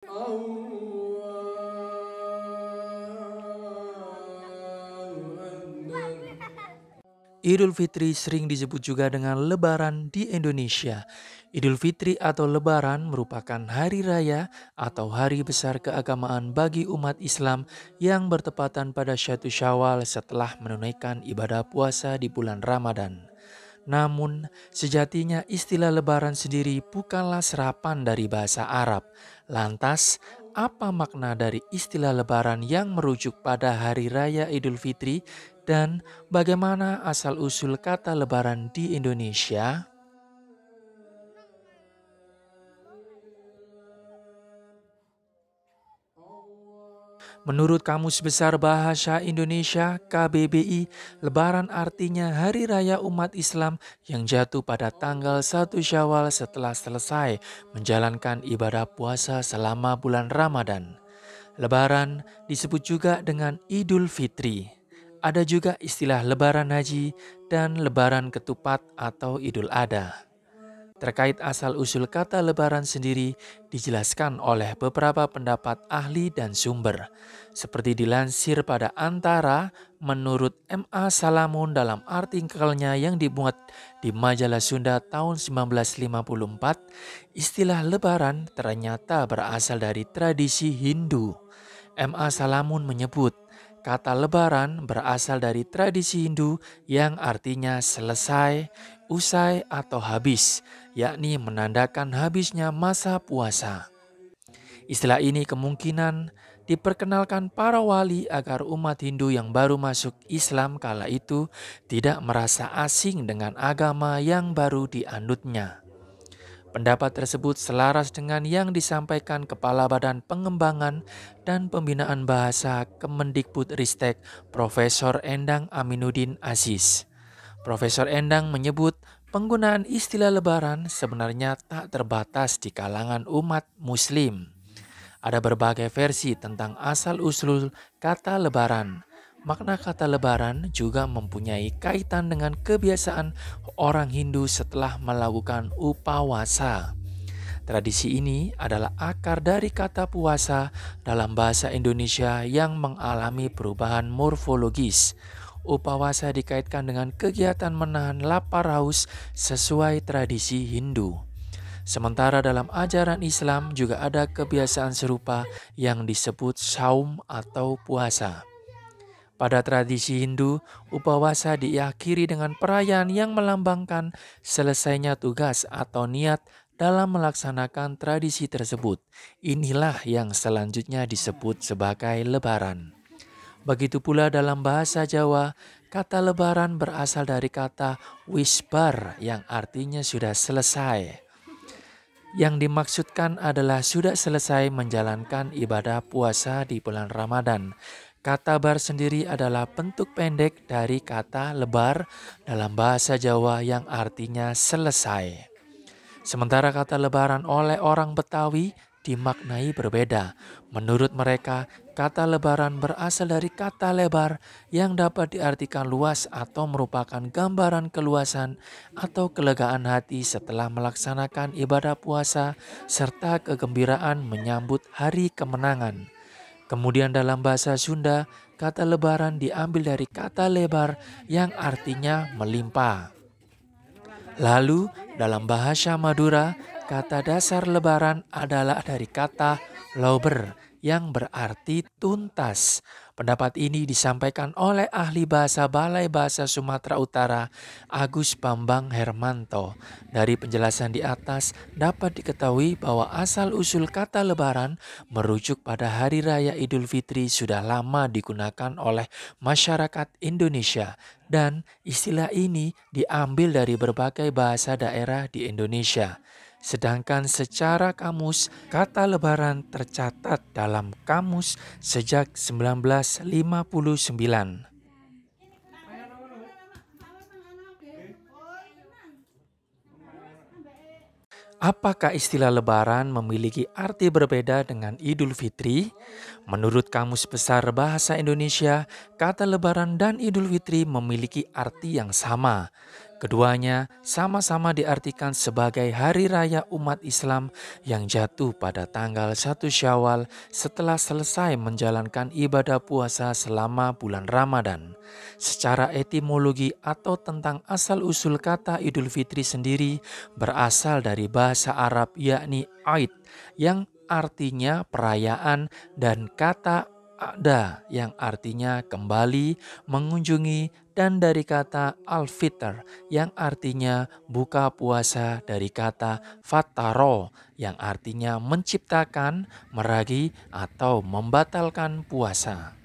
Idul Fitri sering disebut juga dengan Lebaran di Indonesia. Idul Fitri atau Lebaran merupakan hari raya atau hari besar keagamaan bagi umat Islam yang bertepatan pada 1 Syawal setelah menunaikan ibadah puasa di bulan Ramadan. Namun, sejatinya istilah Lebaran sendiri bukanlah serapan dari bahasa Arab. Lantas, apa makna dari istilah Lebaran yang merujuk pada Hari Raya Idul Fitri dan bagaimana asal-usul kata Lebaran di Indonesia? Menurut Kamus Besar Bahasa Indonesia (KBBI), Lebaran artinya hari raya umat Islam yang jatuh pada tanggal 1 Syawal setelah selesai menjalankan ibadah puasa selama bulan Ramadan. Lebaran disebut juga dengan Idul Fitri. Ada juga istilah Lebaran Haji dan Lebaran Ketupat atau Idul Adha. Terkait asal-usul kata lebaran sendiri dijelaskan oleh beberapa pendapat ahli dan sumber. Seperti dilansir pada Antara, menurut M.A. Salamun dalam artikelnya yang dimuat di Majalah Sunda tahun 1954, istilah lebaran ternyata berasal dari tradisi Hindu. M.A. Salamun menyebut, kata lebaran berasal dari tradisi Hindu yang artinya selesai, usai atau habis, yakni menandakan habisnya masa puasa. Istilah ini kemungkinan diperkenalkan para wali agar umat Hindu yang baru masuk Islam kala itu tidak merasa asing dengan agama yang baru dianutnya. Pendapat tersebut selaras dengan yang disampaikan Kepala Badan Pengembangan dan Pembinaan Bahasa Kemendikbudristek Profesor Endang Aminuddin Aziz. Profesor Endang menyebut penggunaan istilah lebaran sebenarnya tak terbatas di kalangan umat muslim. Ada berbagai versi tentang asal-usul kata lebaran. Makna kata lebaran juga mempunyai kaitan dengan kebiasaan orang Hindu setelah melakukan upawasa. Tradisi ini adalah akar dari kata puasa dalam bahasa Indonesia yang mengalami perubahan morfologis. Upawasa dikaitkan dengan kegiatan menahan lapar haus sesuai tradisi Hindu. Sementara dalam ajaran Islam juga ada kebiasaan serupa yang disebut saum atau puasa. Pada tradisi Hindu, upawasa diakhiri dengan perayaan yang melambangkan selesainya tugas atau niat dalam melaksanakan tradisi tersebut. Inilah yang selanjutnya disebut sebagai lebaran. Begitu pula dalam bahasa Jawa, kata lebaran berasal dari kata wisbar yang artinya sudah selesai. Yang dimaksudkan adalah sudah selesai menjalankan ibadah puasa di bulan Ramadan. Kata bar sendiri adalah bentuk pendek dari kata lebar dalam bahasa Jawa yang artinya selesai. Sementara kata lebaran oleh orang Betawi dimaknai berbeda. Menurut mereka, kata lebaran berasal dari kata lebar yang dapat diartikan luas atau merupakan gambaran keluasan atau kelegaan hati setelah melaksanakan ibadah puasa serta kegembiraan menyambut hari kemenangan. Kemudian dalam bahasa Sunda, kata lebaran diambil dari kata lebar yang artinya melimpah. Lalu dalam bahasa Madura, kata dasar lebaran adalah dari kata lauber yang berarti tuntas. Pendapat ini disampaikan oleh ahli bahasa Balai Bahasa Sumatera Utara, Agus Bambang Hermanto. Dari penjelasan di atas dapat diketahui bahwa asal-usul kata lebaran merujuk pada Hari Raya Idul Fitri sudah lama digunakan oleh masyarakat Indonesia. Dan istilah ini diambil dari berbagai bahasa daerah di Indonesia. Sedangkan secara kamus, kata lebaran tercatat dalam kamus sejak 1959. Apakah istilah lebaran memiliki arti berbeda dengan Idul Fitri? Menurut Kamus Besar Bahasa Indonesia, kata lebaran dan Idul Fitri memiliki arti yang sama. Keduanya sama-sama diartikan sebagai hari raya umat Islam yang jatuh pada tanggal 1 Syawal setelah selesai menjalankan ibadah puasa selama bulan Ramadan. Secara etimologi atau tentang asal-usul kata Idul Fitri sendiri berasal dari bahasa Arab yakni Aid yang artinya perayaan dan kata ada yang artinya kembali, mengunjungi, dan dari kata al-fitr yang artinya buka puasa dari kata fataro yang artinya menciptakan, meragi, atau membatalkan puasa.